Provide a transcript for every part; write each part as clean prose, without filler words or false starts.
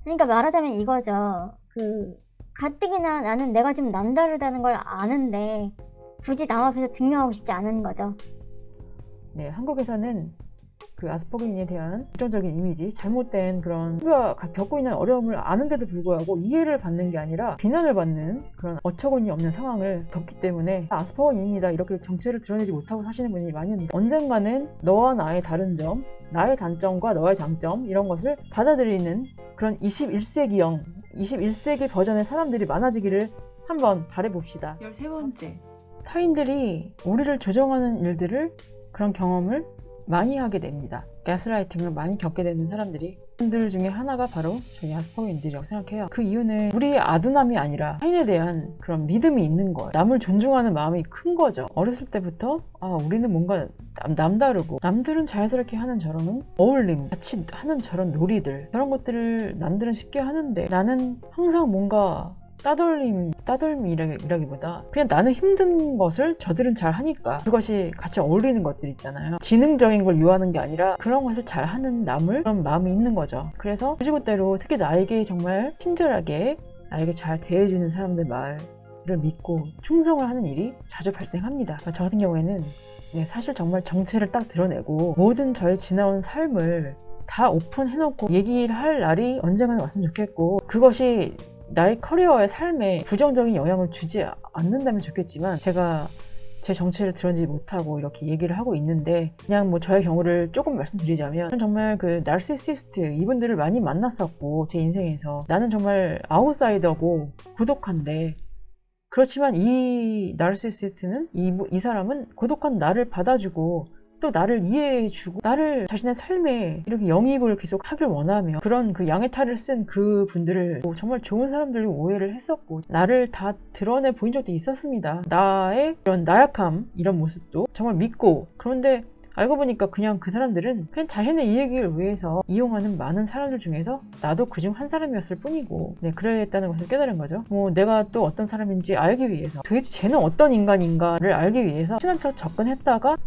그러니까 말하자면 이거죠. 가뜩이나 나는 내가 좀 남다르다는 걸 아는데 굳이 남 앞에서 증명하고 싶지 않은 거죠. 네, 한국에서는 그 아스퍼거인에 대한 부정적인 이미지, 잘못된 그런 우리가 겪고 있는 어려움을 아는데도 불구하고 이해를 받는 게 아니라 비난을 받는 그런 어처구니 없는 상황을 겪기 때문에 아스퍼거인입니다 이렇게 정체를 드러내지 못하고 사시는 분이 많이 있는데, 언젠가는 너와 나의 다른 점, 나의 단점과 너의 장점 이런 것을 받아들이는 그런 21세기 버전의 사람들이 많아지기를 한번 바라봅시다. 13번째, 타인들이 우리를 조정하는 일들을, 그런 경험을 많이 하게 됩니다. 가스라이팅을 많이 겪게 되는 사람들 중에 하나가 바로 저희 아스퍼거인들이라고 생각해요. 그 이유는 우리의 아둔함이 아니라 타인에 대한 그런 믿음이 있는 거예요. 남을 존중하는 마음이 큰 거죠. 어렸을 때부터 우리는 뭔가 남다르고, 남들은 자연스럽게 하는 저런 어울림, 같이 하는 저런 놀이들, 저런 것들을 남들은 쉽게 하는데 나는 항상 뭔가 따돌림이라기보다 그냥 나는 힘든 것을 저들은 잘 하니까 그것이 같이 어울리는 것들 있잖아요. 지능적인 걸 유하는 게 아니라 그런 것을 잘 하는 남을, 그런 마음이 있는 거죠. 그래서 그지그대로 특히 나에게 정말 친절하게 나에게 잘 대해주는 사람들 말을 믿고 충성을 하는 일이 자주 발생합니다. 저 같은 경우에는 사실 정말 정체를 딱 드러내고 모든 저의 지나온 삶을 다 오픈해놓고 얘기를 할 날이 언젠가는 왔으면 좋겠고, 그것이 나의 커리어의 삶에 부정적인 영향을 주지 않는다면 좋겠지만, 제가 제 정체를 드러내지 못하고 이렇게 얘기를 하고 있는데, 그냥 뭐 저의 경우를 조금 말씀드리자면, 저는 정말 그 나르시시스트 이분들을 많이 만났었고, 제 인생에서 나는 정말 아웃사이더고 고독한데, 그렇지만 이 나르시시스트는 이 사람은 고독한 나를 받아주고 또 나를 이해해주고 나를 자신의 삶에 이렇게 영입을 계속 하길 원하며, 그런 그 양의 탈을 쓴 그 분들을 정말 좋은 사람들로 오해를 했었고, 나를 다 드러내 보인 적도 있었습니다. 나의 그런 나약함 이런 모습도 정말 믿고, 그런데 알고 보니까 그냥 그 사람들은 그냥 자신의 이익을 위해서 이용하는 많은 사람들 중에서 나도 그중 한 사람이었을 뿐이고, 그랬다는 것을 깨달은 거죠. 내가 또 어떤 사람인지 알기 위해서, 도대체 쟤는 어떤 인간인가를 알기 위해서 친한 척 접근했다가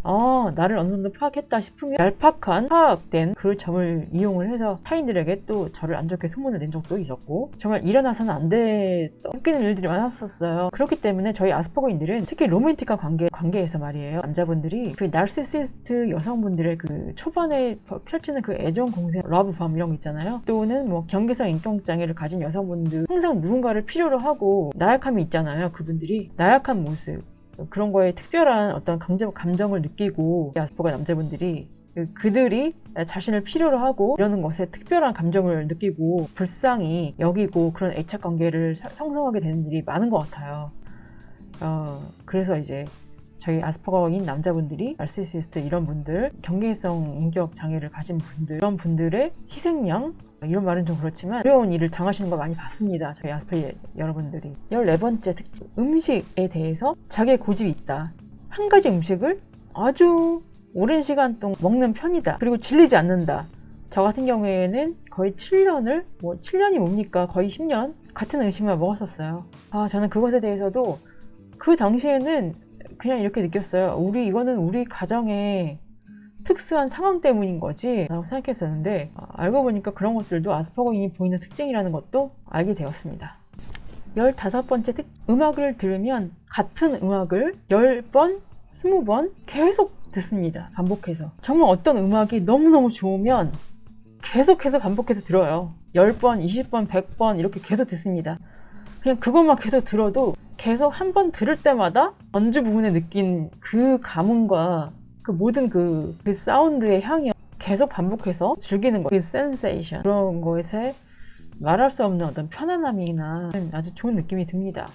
나를 어느 정도 파악했다 싶으면 얄팍한 파악된 그 점을 이용을 해서 타인들에게 또 저를 안 좋게 소문을 낸 적도 있었고, 정말 일어나서는 안 됐던 웃기는 일들이 많았었어요. 그렇기 때문에 저희 아스퍼거인들은 특히 로맨틱한 관계에서 말이에요, 남자분들이 그 나르시시스트 여성분들의 그 초반에 펼치는 그 애정 공세, 러브밤 이런 거 있잖아요. 또는 뭐 경계성 인격장애를 가진 여성분들, 항상 누군가를 필요로 하고 나약함이 있잖아요. 그분들이 나약한 모습, 그런 거에 특별한 어떤 감정을 느끼고, 아스퍼거 남자분들이 그들이 자신을 필요로 하고 이러는 것에 특별한 감정을 느끼고 불쌍히 여기고 그런 애착 관계를 형성하게 되는 일이 많은 것 같아요. 그래서 이제 저희 아스퍼거인 남자분들이 나르시시스트 이런 분들, 경계성 인격 장애를 가진 분들, 이런 분들의 희생양, 이런 말은 좀 그렇지만 어려운 일을 당하시는 걸 많이 봤습니다. 저희 아스퍼거 여러분들이. 14번째 특징, 음식에 대해서 자기의 고집이 있다. 한 가지 음식을 아주 오랜 시간 동안 먹는 편이다. 그리고 질리지 않는다. 저 같은 경우에는 거의 7년이 뭡니까? 거의 10년 같은 음식만 먹었었어요. 저는 그것에 대해서도 그 당시에는 그냥 이렇게 느꼈어요. 이거는 우리 가정의 특수한 상황 때문인 거지 라고 생각했었는데, 알고 보니까 그런 것들도 아스퍼거인이 보이는 특징이라는 것도 알게 되었습니다. 15번째 특징, 음악을 들으면 같은 음악을 10번, 20번 계속 듣습니다. 반복해서. 정말 어떤 음악이 너무너무 좋으면 계속해서 반복해서 들어요. 10번, 20번, 100번 이렇게 계속 듣습니다. 그냥 그것만 계속 들어도 계속 한 번 들을 때마다 전주 부분에 느낀 그 감흥과 그 모든 그 사운드의 향이 계속 반복해서 즐기는 거, 그 센세이션, 그런 것에 말할 수 없는 어떤 편안함이나 아주 좋은 느낌이 듭니다.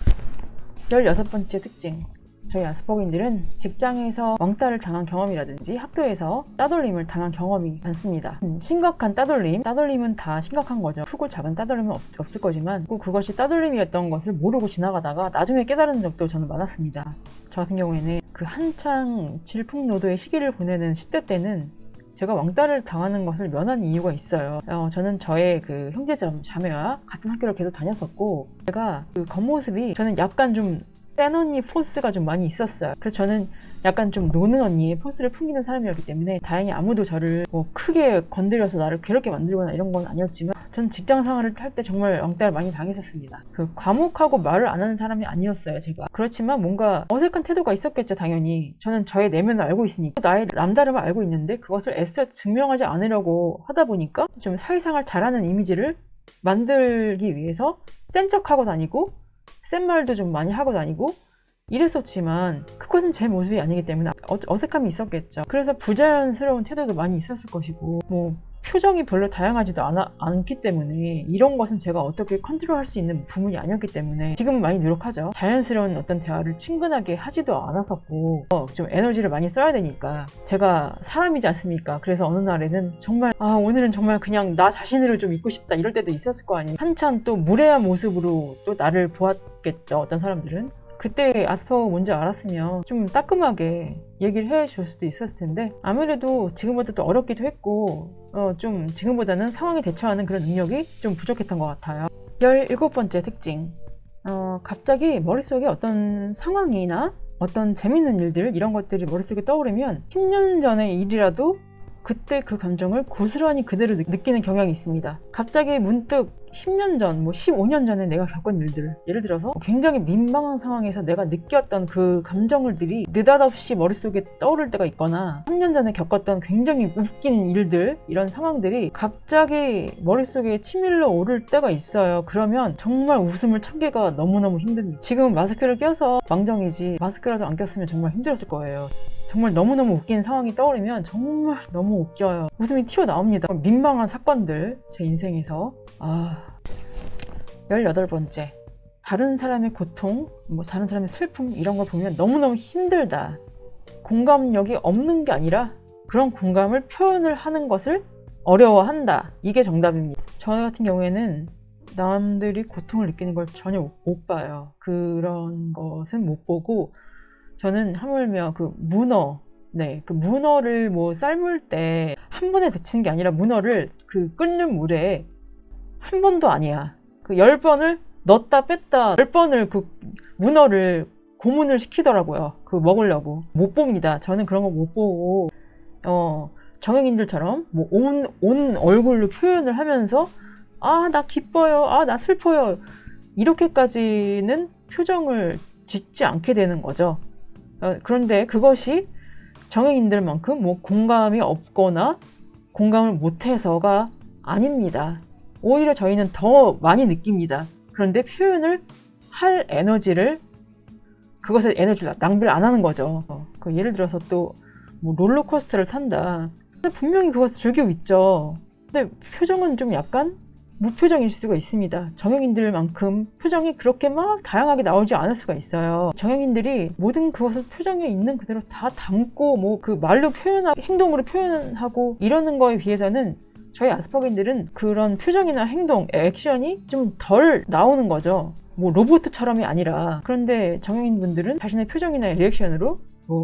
16번째 특징, 저희 아스퍼거인들은 직장에서 왕따를 당한 경험이라든지 학교에서 따돌림을 당한 경험이 많습니다. 심각한 따돌림은 다 심각한 거죠. 크고 작은 따돌림은 없을 거지만 그것이 따돌림이었던 것을 모르고 지나가다가 나중에 깨달은 적도 저는 많았습니다. 저 같은 경우에는 그 한창 질풍노도의 시기를 보내는 10대 때는 제가 왕따를 당하는 것을 면한 이유가 있어요. 저는 저의 그 형제 자매와 같은 학교를 계속 다녔었고, 제가 그 겉모습이 저는 약간 좀 센 언니 포스가 좀 많이 있었어요. 그래서 저는 약간 좀 노는 언니의 포스를 풍기는 사람이었기 때문에 다행히 아무도 저를 뭐 크게 건드려서 나를 괴롭게 만들거나 이런 건 아니었지만, 전 직장 생활을 할 때 정말 왕따를 많이 당했었습니다. 그 과묵하고 말을 안 하는 사람이 아니었어요, 제가. 그렇지만 뭔가 어색한 태도가 있었겠죠, 당연히. 저는 저의 내면을 알고 있으니까, 나의 남다름을 알고 있는데 그것을 애써 증명하지 않으려고 하다 보니까 좀 사회생활 잘하는 이미지를 만들기 위해서 센 척하고 다니고 센 말도 좀 많이 하고 다니고 이랬었지만 그것은 제 모습이 아니기 때문에 어색함이 있었겠죠. 그래서 부자연스러운 태도도 많이 있었을 것이고 뭐 표정이 별로 다양하지도 않기 때문에 이런 것은 제가 어떻게 컨트롤할 수 있는 부분이 아니었기 때문에 지금은 많이 노력하죠. 자연스러운 어떤 대화를 친근하게 하지도 않았었고 좀 에너지를 많이 써야 되니까 제가 사람이지 않습니까? 그래서 어느 날에는 정말 오늘은 정말 그냥 나 자신을 좀 잊고 싶다 이럴 때도 있었을 거 아니에요. 한참 또 무례한 모습으로 또 나를 보았겠죠. 어떤 사람들은. 그때 아스퍼거가 뭔지 알았으면 좀 따끔하게 얘기를 해줄 수도 있었을 텐데 아무래도 지금보다 더 어렵기도 했고 좀 지금보다는 상황에 대처하는 그런 능력이 좀 부족했던 것 같아요. 17번째 특징. 갑자기 머릿속에 어떤 상황이나 어떤 재밌는 일들 이런 것들이 머릿속에 떠오르면 10년 전의 일이라도 그때 그 감정을 고스란히 그대로 느끼는 경향이 있습니다. 갑자기 문득 10년 전, 15년 전에 내가 겪은 일들, 예를 들어서 굉장히 민망한 상황에서 내가 느꼈던 그 감정들이 느닷없이 머릿속에 떠오를 때가 있거나 3년 전에 겪었던 굉장히 웃긴 일들, 이런 상황들이 갑자기 머릿속에 치밀러 오를 때가 있어요. 그러면 정말 웃음을 참기가 너무너무 힘듭니다. 지금은 마스크를 껴서 망정이지 마스크라도 안 꼈으면 정말 힘들었을 거예요. 정말 너무너무 웃긴 상황이 떠오르면 정말 너무 웃겨요. 웃음이 튀어나옵니다. 민망한 사건들, 제 인생에서. 18번째. 다른 사람의 고통, 다른 사람의 슬픔 이런 걸 보면 너무너무 힘들다. 공감력이 없는 게 아니라 그런 공감을 표현을 하는 것을 어려워한다. 이게 정답입니다. 저 같은 경우에는 남들이 고통을 느끼는 걸 전혀 못 봐요. 그런 것은 못 보고 저는 하물며 그 문어, 그 문어를 삶을 때 한 번에 데치는 게 아니라 문어를 그 끓는 물에 한 번도 아니야. 그 10번을 넣었다 뺐다 10번을 그 문어를 고문을 시키더라고요. 그 먹으려고. 못 봅니다. 저는 그런 거 못 보고 정형인들처럼 온 얼굴로 표현을 하면서 나 기뻐요. 나 슬퍼요. 이렇게까지는 표정을 짓지 않게 되는 거죠. 그런데 그것이 정형인들만큼 공감이 없거나 공감을 못해서가 아닙니다. 오히려 저희는 더 많이 느낍니다. 그런데 표현을 할 에너지를 그것에 에너지를 낭비를 안 하는 거죠. 예를 들어서 또 롤러코스터를 탄다. 근데 분명히 그것을 즐기고 있죠. 근데 표정은 좀 약간 무표정일 수가 있습니다. 정형인들만큼 표정이 그렇게 막 다양하게 나오지 않을 수가 있어요. 정형인들이 모든 그것을 표정에 있는 그대로 다 담고 그 말로 표현하고 행동으로 표현하고 이러는 거에 비해서는 저희 아스퍼거인들은 그런 표정이나 행동, 액션이 좀 덜 나오는 거죠. 로봇처럼이 아니라. 그런데 정형인분들은 자신의 표정이나 리액션으로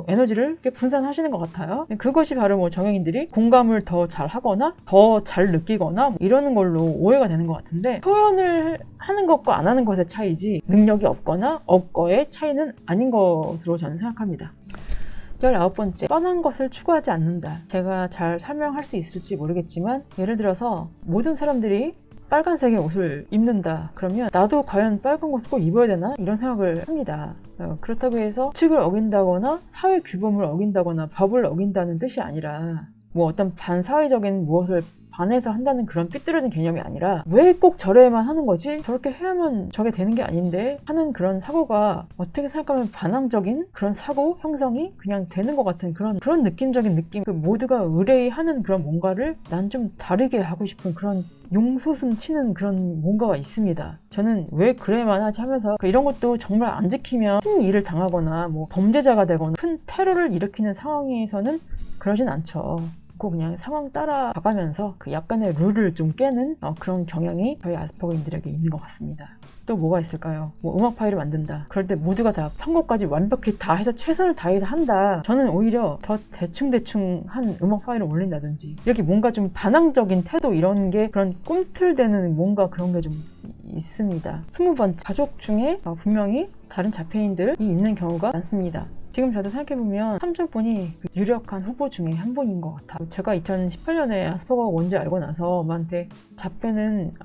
에너지를 이렇게 분산하시는 것 같아요. 그것이 바로 정형인들이 공감을 더 잘 하거나 더 잘 느끼거나 이러는 걸로 오해가 되는 것 같은데 표현을 하는 것과 안 하는 것의 차이지 능력이 없거나 없거의 차이는 아닌 것으로 저는 생각합니다. 19번째, 뻔한 것을 추구하지 않는다. 제가 잘 설명할 수 있을지 모르겠지만 예를 들어서 모든 사람들이 빨간색의 옷을 입는다. 그러면 나도 과연 빨간 것을 꼭 입어야 되나? 이런 생각을 합니다. 그렇다고 해서 규칙을 어긴다거나 사회 규범을 어긴다거나 법을 어긴다는 뜻이 아니라 어떤 반사회적인 무엇을 반해서 한다는 그런 삐뚤어진 개념이 아니라 왜 꼭 저래야만 하는 거지? 저렇게 해야만 저게 되는 게 아닌데 하는 그런 사고가 어떻게 생각하면 반항적인 그런 사고 형성이 그냥 되는 것 같은 그런 느낌적인 느낌. 모두가 의뢰하는 그런 뭔가를 난 좀 다르게 하고 싶은 그런 용솟음 치는 그런 뭔가가 있습니다. 저는 왜 그래야만 하지 하면서 이런 것도 정말 안 지키면 큰 일을 당하거나 범죄자가 되거나 큰 테러를 일으키는 상황에서는 그러진 않죠. 그냥 상황 따라가면서 그 약간의 룰을 좀 깨는 그런 경향이 저희 아스퍼거인들에게 있는 것 같습니다. 또 뭐가 있을까요? 음악 파일을 만든다. 그럴 때 모두가 다 편곡까지 완벽히 다 해서 최선을 다해서 한다. 저는 오히려 더 대충대충 한 음악 파일을 올린다든지 이렇게 뭔가 좀 반항적인 태도 이런 게 그런 꿈틀대는 뭔가 그런 게 좀 있습니다. 20번째, 가족 중에 분명히 다른 자폐인들이 있는 경우가 많습니다. 지금 저도 생각해보면 삼촌분이 유력한 후보 중에 한 분인 것 같아요. 제가 2018년에 아스퍼거가 뭔지 알고 나서 엄마한테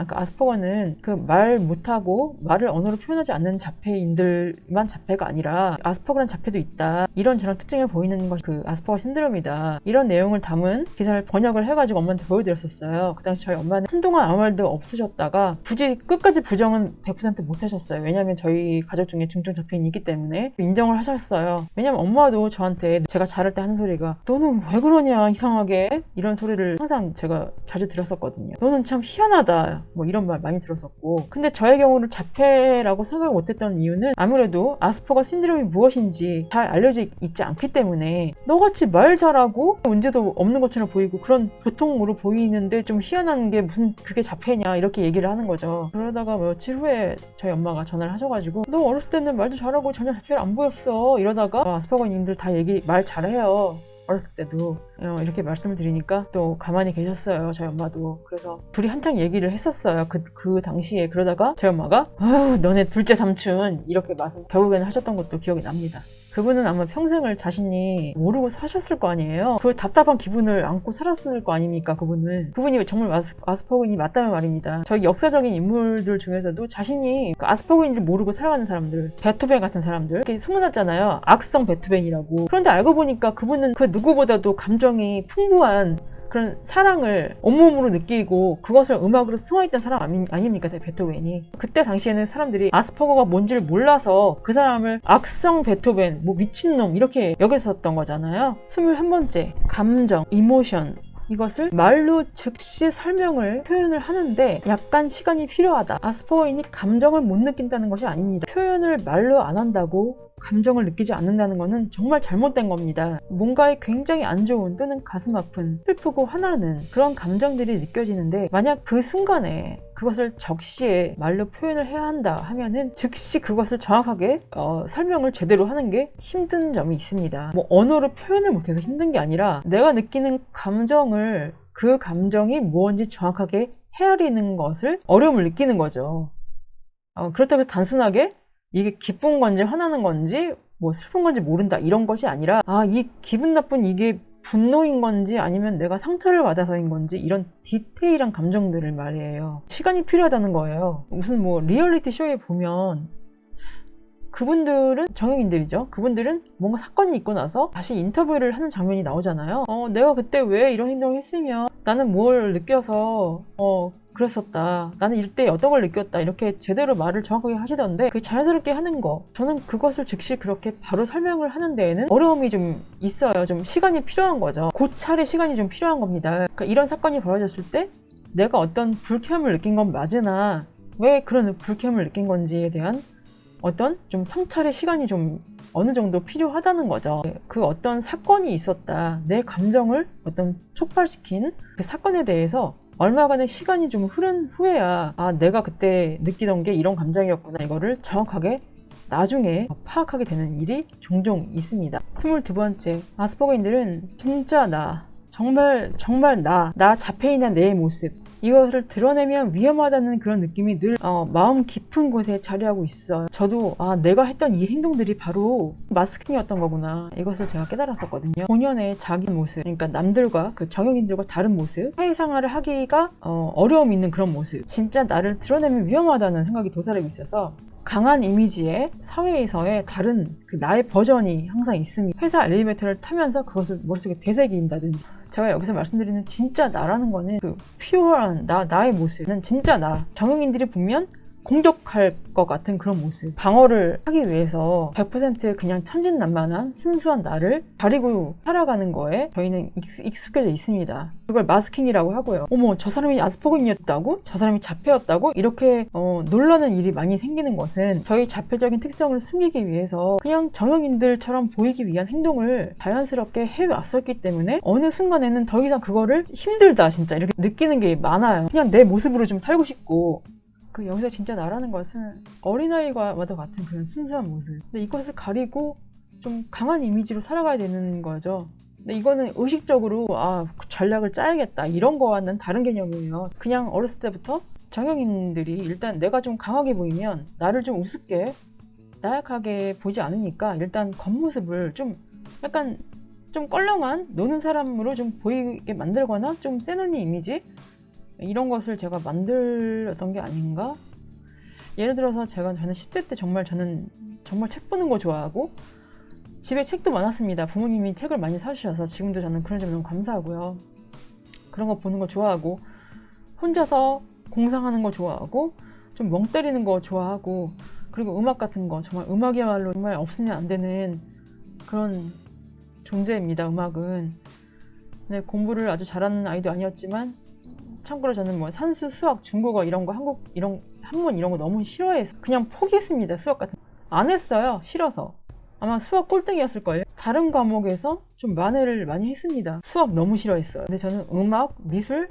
아스퍼거는 그 말 못하고 말을 언어로 표현하지 않는 자폐인들만 자폐가 아니라 아스퍼거라는 자폐도 있다. 이런저런 특징을 보이는 것이 그 아스퍼거 신드롬이다. 이런 내용을 담은 기사를 번역을 해가지고 엄마한테 보여드렸었어요. 그 당시 저희 엄마는 한동안 아무 말도 없으셨다가 굳이 끝까지 부정은 100% 못하셨어요. 왜냐하면 저희 가족 중에 중증 자폐인이 있기 때문에 인정을 하셨어요. 왜냐면 엄마도 저한테 제가 자랄 때 하는 소리가 너는 왜 그러냐 이상하게 이런 소리를 항상 제가 자주 들었었거든요. 너는 참 희한하다 뭐 이런 말 많이 들었었고, 근데 저의 경우를 자폐라고 생각을 못했던 이유는 아무래도 아스퍼거 신드롬이 무엇인지 잘 알려져 있지 않기 때문에 너같이 말 잘하고 문제도 없는 것처럼 보이고 그런 보통으로 보이는데 좀 희한한 게 무슨 그게 자폐냐 이렇게 얘기를 하는 거죠. 그러다가 며칠 후에 저희 엄마가 전화를 하셔가지고 너 어렸을 때는 말도 잘하고 전혀 자폐를 안 보였어 이러다가 아스퍼거님들 다 말 잘해요 어렸을 때도 이렇게 말씀을 드리니까 또 가만히 계셨어요. 저희 엄마도. 그래서 둘이 한창 얘기를 했었어요. 그 당시에. 그러다가 저희 엄마가 아유 너네 둘째 삼촌 이렇게 말씀 결국에는 하셨던 것도 기억이 납니다. 그분은 아마 평생을 자신이 모르고 사셨을 거 아니에요. 그 답답한 기분을 안고 살았을 거 아닙니까, 그분이 정말 아스퍼거인이 맞다면 말입니다. 저희 역사적인 인물들 중에서도 자신이 아스퍼거인지 모르고 살아가는 사람들, 베토벤 같은 사람들, 이렇게 소문났잖아요. 악성 베토벤이라고. 그런데 알고 보니까 그분은 그 누구보다도 감정이 풍부한 그런 사랑을 온몸으로 느끼고 그것을 음악으로 승화했던 사람 아닙니까, 베토벤이. 그때 당시에는 사람들이 아스퍼거가 뭔지를 몰라서 그 사람을 악성 베토벤, 뭐 미친놈 이렇게 여겼었던 거잖아요. 21번째, 감정, 이모션. 이것을 말로 즉시 설명을 표현을 하는데 약간 시간이 필요하다. 아스퍼거인이 감정을 못 느낀다는 것이 아닙니다. 표현을 말로 안 한다고 감정을 느끼지 않는다는 것은 정말 잘못된 겁니다. 뭔가에 굉장히 안 좋은 또는 가슴 아픈, 슬프고 화나는 그런 감정들이 느껴지는데 만약 그 순간에 그것을 적시에 말로 표현을 해야 한다 하면은 즉시 그것을 정확하게 설명을 제대로 하는 게 힘든 점이 있습니다. 뭐 언어로 표현을 못해서 힘든 게 아니라 내가 느끼는 감정을 그 감정이 무엇인지 정확하게 헤아리는 것을 어려움을 느끼는 거죠. 그렇다고 해서 단순하게 이게 기쁜 건지 화나는 건지 뭐 슬픈 건지 모른다 이런 것이 아니라 이 기분 나쁜 이게 분노인 건지 아니면 내가 상처를 받아서인 건지 이런 디테일한 감정들을 말해요. 시간이 필요하다는 거예요. 무슨 뭐 리얼리티 쇼에 보면 그분들은 정형인들이죠. 그분들은 뭔가 사건이 있고 나서 다시 인터뷰를 하는 장면이 나오잖아요. 내가 그때 왜 이런 행동을 했으면 나는 뭘 느껴서 그랬었다. 나는 이때 어떤 걸 느꼈다. 이렇게 제대로 말을 정확하게 하시던데 그 자연스럽게 하는 거. 저는 그것을 즉시 그렇게 바로 설명을 하는 데에는 어려움이 좀 있어요. 좀 시간이 필요한 거죠. 고찰의 시간이 좀 필요한 겁니다. 그러니까 이런 사건이 벌어졌을 때 내가 어떤 불쾌함을 느낀 건 맞으나 왜 그런 불쾌함을 느낀 건지에 대한 어떤 좀 성찰의 시간이 좀 어느 정도 필요하다는 거죠. 그 어떤 사건이 있었다. 내 감정을 어떤 촉발시킨 그 사건에 대해서 얼마간의 시간이 좀 흐른 후에야 내가 그때 느끼던 게 이런 감정이었구나 이거를 정확하게 나중에 파악하게 되는 일이 종종 있습니다. 22번째, 아스퍼거인들은 진짜 나, 정말 나 자폐인의 내 모습 이것을 드러내면 위험하다는 그런 느낌이 늘 마음 깊은 곳에 자리하고 있어요. 저도 내가 했던 이 행동들이 바로 마스킹이었던 거구나 이것을 제가 깨달았었거든요. 본연의 자기 모습, 그러니까 남들과 그 정형인들과 다른 모습, 사회생활을 하기가 어려움이 있는 그런 모습, 진짜 나를 드러내면 위험하다는 생각이 도사리고 있어서 강한 이미지의 사회에서의 다른 그 나의 버전이 항상 있습니다. 회사 엘리베이터를 타면서 그것을 머릿속에 되새긴다든지. 제가 여기서 말씀드리는 진짜 나라는 거는 그 퓨어한 나의 모습은 진짜 나. 정형인들이 보면 공격할 것 같은 그런 모습. 방어를 하기 위해서 100% 그냥 천진난만한 순수한 나를 가리고 살아가는 거에 저희는 익숙해져 있습니다. 그걸 마스킹이라고 하고요. 어머, 저 사람이 아스퍼거인이었다고? 저 사람이 자폐였다고? 이렇게 놀라는 일이 많이 생기는 것은 저희 자폐적인 특성을 숨기기 위해서 그냥 정형인들처럼 보이기 위한 행동을 자연스럽게 해왔었기 때문에 어느 순간에는 더 이상 그거를 힘들다 진짜 이렇게 느끼는 게 많아요. 그냥 내 모습으로 좀 살고 싶고 여기서 진짜 나라는 것은 어린아이와도 같은 그런 순수한 모습. 근데 이것을 가리고 좀 강한 이미지로 살아가야 되는 거죠. 근데 이거는 의식적으로 전략을 짜야겠다 이런 거와는 다른 개념이에요. 그냥 어렸을 때부터 정형인들이 일단 내가 좀 강하게 보이면 나를 좀 우습게 나약하게 보지 않으니까 일단 겉모습을 좀 약간 좀 껄렁한 노는 사람으로 좀 보이게 만들거나 좀 센 언니 이미지 이런 것을 제가 만들었던 게 아닌가. 예를 들어서 저는 10대 때 저는 정말 책 보는 거 좋아하고 집에 책도 많았습니다. 부모님이 책을 많이 사주셔서 지금도 저는 그런 점이 너무 감사하고요. 그런 거 보는 거 좋아하고 혼자서 공상하는 거 좋아하고 좀 멍 때리는 거 좋아하고 그리고 음악 같은 거 정말 음악이야말로 정말 없으면 안 되는 그런 존재입니다. 음악은. 네, 공부를 아주 잘하는 아이도 아니었지만 참고로 저는 뭐 산수, 수학, 중국어 이런 거 한문 이런 거 너무 싫어해서 그냥 포기했습니다. 수학 같은 거. 안 했어요. 싫어서. 아마 수학 꼴등이었을걸요. 다른 과목에서 좀 만회를 많이 했습니다. 수학 너무 싫어했어요. 근데 저는 음악, 미술,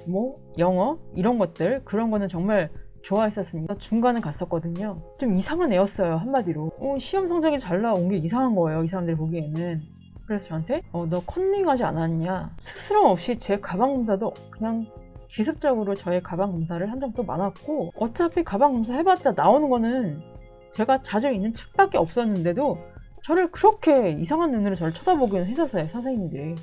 뭐 영어 이런 것들 그런 거는 정말 좋아했었습니다. 중간에 갔었거든요. 좀 이상한 애였어요. 한마디로. 시험 성적이 잘 나온 게 이상한 거예요. 이 사람들이 보기에는. 그래서 저한테 너 컨닝하지 않았냐. 스스럼 없이 제 가방 검사도 그냥 기습적으로 저의 가방 검사를 한 적도 많았고 어차피 가방 검사 해봤자 나오는 거는 제가 자주 읽는 책밖에 없었는데도 저를 그렇게 이상한 눈으로 저를 쳐다보기는 했었어요. 선생님들이.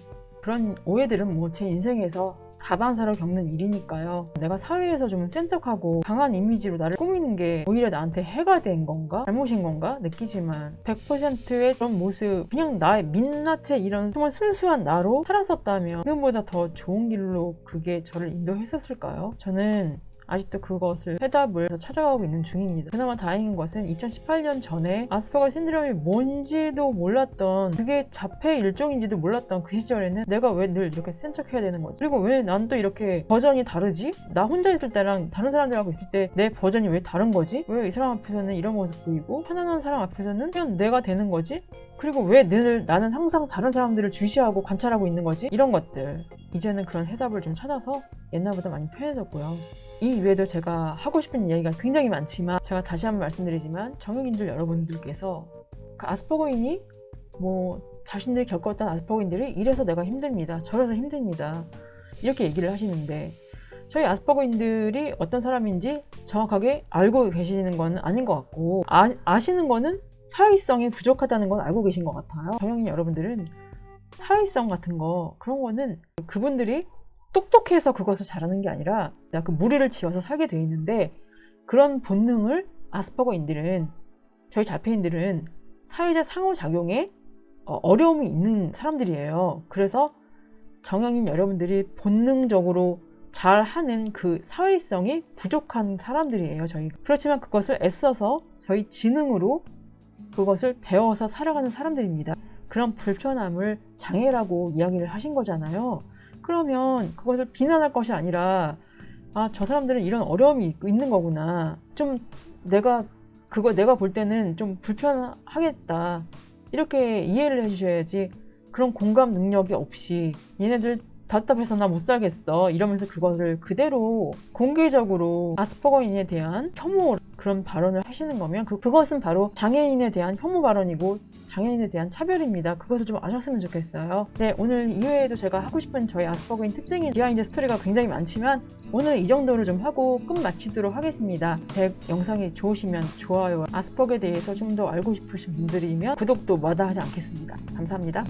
그런 오해들은 뭐 제 인생에서 다반사로 겪는 일이니까요. 내가 사회에서 좀 센 척하고 강한 이미지로 나를 꾸미는 게 오히려 나한테 해가 된 건가? 잘못인 건가? 느끼지만 100%의 그런 모습 그냥 나의 민낯의 이런 정말 순수한 나로 살았었다면 지금보다 더 좋은 길로 그게 저를 인도했었을까요? 저는 아직도 그것을 해답을 찾아가고 있는 중입니다. 그나마 다행인 것은 2018년 전에 아스퍼거 신드롬이 뭔지도 몰랐던 그게 자폐의 일종인지도 몰랐던 그 시절에는 내가 왜 늘 이렇게 센 척해야 되는 거지? 그리고 왜 난 또 이렇게 버전이 다르지? 나 혼자 있을 때랑 다른 사람들하고 있을 때 내 버전이 왜 다른 거지? 왜 이 사람 앞에서는 이런 모습 보이고 편안한 사람 앞에서는 그냥 내가 되는 거지? 그리고 왜 늘 나는 항상 다른 사람들을 주시하고 관찰하고 있는 거지? 이런 것들 이제는 그런 해답을 좀 찾아서 옛날보다 많이 편해졌고요. 이 이외에도 제가 하고 싶은 이야기가 굉장히 많지만 제가 다시 한번 말씀드리지만 정형인들 여러분들께서 그 아스퍼거인이 뭐 자신들이 겪었던 아스퍼거인들이 이래서 내가 힘듭니다. 저래서 힘듭니다. 이렇게 얘기를 하시는데 저희 아스퍼거인들이 어떤 사람인지 정확하게 알고 계시는 건 아닌 것 같고 아시는 거는 사회성이 부족하다는 건 알고 계신 것 같아요. 정형인 여러분들은 사회성 같은 거 그런 거는 그분들이 똑똑해서 그것을 잘하는 게 아니라 그 무리를 지어서 살게 돼 있는데 그런 본능을 아스퍼거인들은 저희 자폐인들은 사회적 상호작용에 어려움이 있는 사람들이에요. 그래서 정형인 여러분들이 본능적으로 잘하는 그 사회성이 부족한 사람들이에요. 저희 그렇지만 그것을 애써서 저희 지능으로 그것을 배워서 살아가는 사람들입니다. 그런 불편함을 장애라고 이야기를 하신 거잖아요. 그러면 그것을 비난할 것이 아니라 저 사람들은 이런 어려움이 있는 거구나. 좀 내가 볼 때는 좀 불편하겠다. 이렇게 이해를 해주셔야지 그런 공감 능력이 없이 얘네들 답답해서 나 못 살겠어 이러면서 그거를 그대로 공개적으로 아스퍼거인에 대한 혐오 그런 발언을 하시는 거면 그것은 바로 장애인에 대한 혐오 발언이고 장애인에 대한 차별입니다. 그것을 좀 아셨으면 좋겠어요. 네, 오늘 이외에도 제가 하고 싶은 저희 아스퍼거인 특징인 비하인드 스토리가 굉장히 많지만 오늘 이 정도로 좀 하고 끝 마치도록 하겠습니다. 제 영상이 좋으시면 좋아요, 아스퍼거에 대해서 좀 더 알고 싶으신 분들이면 구독도 마다하지 않겠습니다. 감사합니다.